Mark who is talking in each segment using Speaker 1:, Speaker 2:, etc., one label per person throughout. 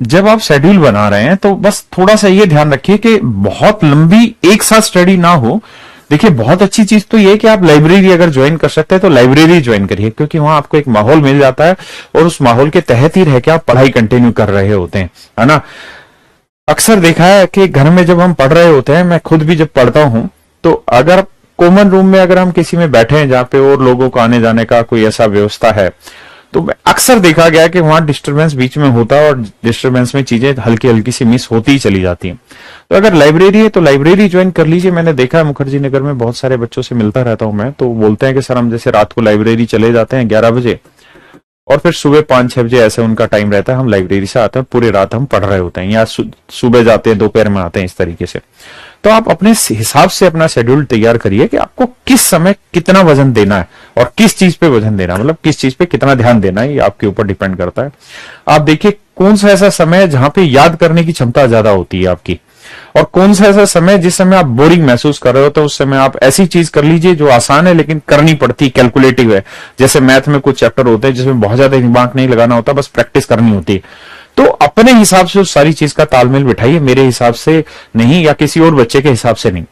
Speaker 1: जब आप शेड्यूल बना रहे हैं तो बस थोड़ा सा ये ध्यान रखिए कि बहुत लंबी एक साथ स्टडी ना हो। देखिए, बहुत अच्छी चीज तो ये है कि आप लाइब्रेरी अगर ज्वाइन कर सकते हैं तो लाइब्रेरी ज्वाइन करिए, क्योंकि वहां आपको एक माहौल मिल जाता है और उस माहौल के तहत ही रह के आप पढ़ाई कंटिन्यू कर रहे होते हैं, है ना। अक्सर देखा है कि घर में जब हम पढ़ रहे होते हैं, मैं खुद भी जब पढ़ता हूं, तो अगर कॉमन रूम में अगर हम किसी में बैठे हैं जहां पे और लोगों को आने जाने का कोई ऐसा व्यवस्था है, तो अक्सर देखा गया कि वहां डिस्टरबेंस बीच में होता है और डिस्टरबेंस में चीजें हल्की हल्की सी मिस होती ही चली जाती हैं। तो अगर लाइब्रेरी है तो लाइब्रेरी ज्वाइन कर लीजिए। मैंने देखा है मुखर्जी नगर में बहुत सारे बच्चों से मिलता रहता हूं मैं, तो बोलते हैं कि सर हम जैसे रात को लाइब्रेरी चले जाते हैं 11 बजे और फिर सुबह 5-6 बजे ऐसे उनका टाइम रहता है, हम लाइब्रेरी से आते हैं, पूरी रात हम पढ़ रहे होते हैं, या सुबह जाते हैं दोपहर में आते हैं, इस तरीके से। तो आप अपने हिसाब से अपना शेड्यूल तैयार करिए कि आपको किस समय कितना वजन देना है और किस चीज पे वजन देना है, मतलब किस चीज पे कितना ध्यान देना है, ये आपके ऊपर डिपेंड करता है। आप देखिए कौन सा ऐसा समय है जहां पे याद करने की क्षमता ज्यादा होती है आपकी, और कौन सा ऐसा समय जिस समय आप बोरिंग महसूस कर रहे हो, तो उस समय आप ऐसी चीज कर लीजिए जो आसान है लेकिन करनी पड़ती, कैलकुलेटिव है। जैसे मैथ में कुछ चैप्टर होते हैं जिसमें बहुत ज्यादा दिमाग नहीं लगाना होता, बस प्रैक्टिस करनी होती है। तो अपने हिसाब से उस सारी चीज का तालमेल बिठाइए, मेरे हिसाब से नहीं या किसी और बच्चे के हिसाब से नहीं।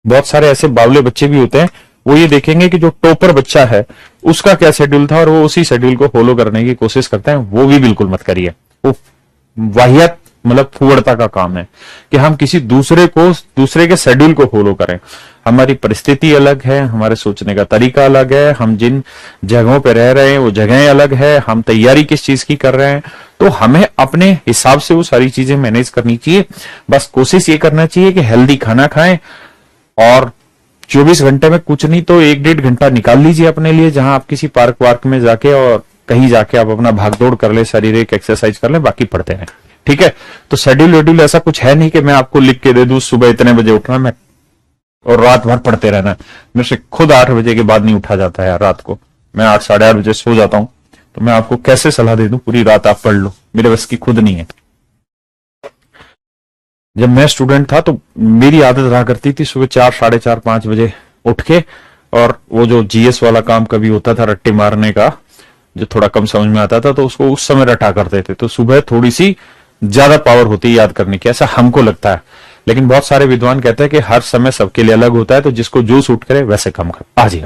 Speaker 1: बहुत सारे ऐसे बावले बच्चे भी होते हैं, वो ये देखेंगे कि जो टॉपर बच्चा है उसका क्या शेड्यूल था और वो उसी शेड्यूल को फॉलो करने की कोशिश करते हैं। वो भी बिल्कुल मत करिए, वो वाहियात मतलब फुवड़ता का काम है कि हम किसी दूसरे के शेड्यूल को फॉलो करें। हमारी परिस्थिति अलग है, हमारे सोचने का तरीका अलग है, हम जिन जगहों पे रह रहे हैं वो जगहें अलग है, हम तैयारी किस चीज की कर रहे हैं, तो हमें अपने हिसाब से वो सारी चीजें मैनेज करनी चाहिए। बस कोशिश ये करना चाहिए कि हेल्दी खाना खाएं और 24 घंटे में कुछ नहीं तो 1-1.5 घंटा निकाल लीजिए अपने लिए, जहां आप किसी पार्क वार्क में जाके और कहीं जाके आप अपना भागदौड़ कर ले, शारीरिक एक्सरसाइज कर ले, बाकी पढ़ते रहें। ठीक है, तो शेड्यूल ऐसा कुछ है नहीं कि मैं आपको लिख के दे दूं सुबह इतने बजे उठना मैं और रात भर पढ़ते रहना। मेरे से खुद 8 बजे के बाद नहीं उठा जाता है रात को, मैं 8 साढ़े 8 बजे सो जाता हूं, तो मैं आपको कैसे सलाह दे दूं पूरी रात आप पढ़ लो, मेरे बस की खुद नहीं है। जब मैं स्टूडेंट था तो मेरी आदत रहा करती थी सुबह 4, साढ़े 4, 5 बजे उठ के, और वो जो जीएस वाला काम कभी होता था रट्टे मारने का, जो थोड़ा कम समझ में आता था तो उसको उस समय रटा करते थे, तो सुबह थोड़ी सी ज्यादा पावर होती है याद करने की, ऐसा हमको लगता है। लेकिन बहुत सारे विद्वान कहते हैं कि हर समय सबके लिए अलग होता है, तो जिसको जो सूट करे वैसे काम कर। आज ही